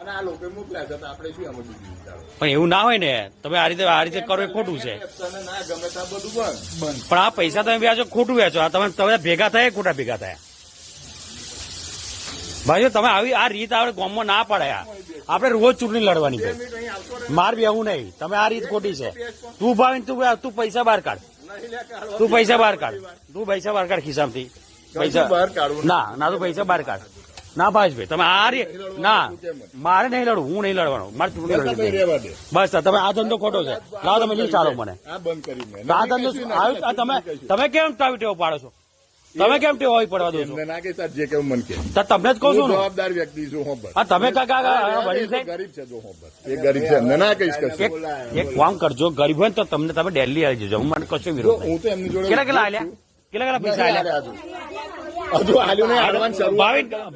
અને આ લોકો મોકલ્યા છે તો આપણે શું આમાં બીજું વિચારો? પણ એવું ના હોય ને, તમે આ રીતે કરો એ ખોટું છે. તને ના ગમે તો આ બધું બંધ. પણ આ પૈસા તમે વ્યાજો ખોટું વ્યાજો. આ તમે ભેગા થયા ખોટા ભેગા થયા ભાઈઓ. તમે આવી આ રીત આપણે ગામમાં ના પડાયા. આપણે રોજ ચૂંટણી લડવાની ભાઈ, માર બી એવું નહીં. તમે આ રીત ખોટી છે. તું ભાઈ તું પૈસા બહાર કાઢ, તું પૈસા બહાર કાઢ, તું પૈસા બહાર કાઢ ખિસ્સામાંથી પૈસા બહાર કાઢવું ના તું પૈસા બહાર કાઢ. ના ભાવેશભાઈ તમે આ ના, મારે નહીં લડવું, હું નહીં લડવાનું, મારે ચૂંટણી લડવી. રહેવા દે. બસ તમે આ ધંધો ખોટો છે. લાવો તમે લિસ્ટ આલો મને. આ બંધ કરીને આ ધંધો તમે કેમ ટેવો પાડો છો? તમે કેમ ટેવો પડવા દો છો? એમને ના કે સાહેબ જે કેવું મન કે તો તમને જ કહું છું ને. જવાબદાર વ્યક્તિ છું હું બસ. હા તમે કાકા ગરીબ છે જો હું બસ એ ગરીબ છે એમને ના કહીશ કશું. એક કામ કરજો, ગરીબ હોય ને તો તમને તમે દિલ્હી આવી જજો. હું મને કશું વિરોધ નહીં. હું તો એમની જોડે કેટલા આલ્યા? કેટલા પૈસા આલ્યા? હજુ હાલ્યું નહીં હાલવાનું શરૂ.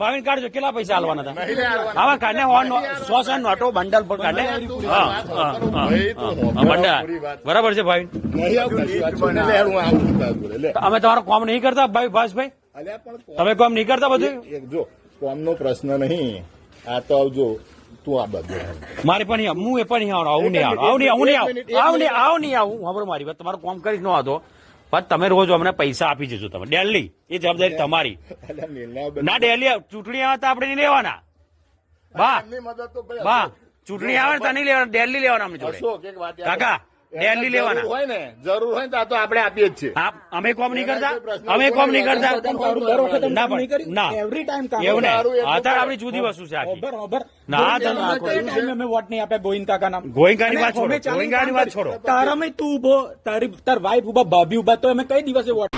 ભાવિન કાઢજો. કેટલા પૈસા હાલવાના હતા? નહીં હાલવાના. આવા કાઢને 100 નોટો બંડલ પર કાઢને. બંડલ બરાબર છે ભાવિન. નહીં આવું કશું. આ છોડને લે હું આવું છું તારા જોડે. લે અમે તમારો કામ નહીં કરતા ભાવેશભાઈ? અલ્યા પણ તમે કામ નહીં કરતા બધું? જો કોમનો પ્રશ્ન નહીં. આ તો આવજો તું આ બધું મારે પણ હું એ પણ નહીં આવું નહીં આવું. ખબર મારી વાત, તમારું કામ કરી ન હતો પણ તમે રોજ અમને પૈસા આપી જજો. તમે ડેલી એ જવાબદારી તમારી. ના ડેલી ચૂંટણી આવે તો આપણે નહીં લેવાના. બા ચૂંટણી આવે તો નહીં લેવાના, ડેલી લેવાના અમને જોડે. કાકા ડેલી લેવાના હોય ને, જરૂર હોય ને તો આપણે આપીએ જ છીએ. અમે કોમ નહીં કરતા, અમે કોમ નહીં કરતા. ના પણ ના એવરી ટાઈમ એવું નહીં. અત્યારે આપણી જુદી વસ્તુ છે આખી. ના અમે વોટ નહીં આપ્યા ગોવિંદ કાકા નામ. ગોયંકાની વાત છોડો, ગોયંકાની વાત છોડો. તારામાં તું ઉભો, તાર વાઈફ ઉભા, ભાભી ઉભા, તો અમે કઈ દિવસે વોટ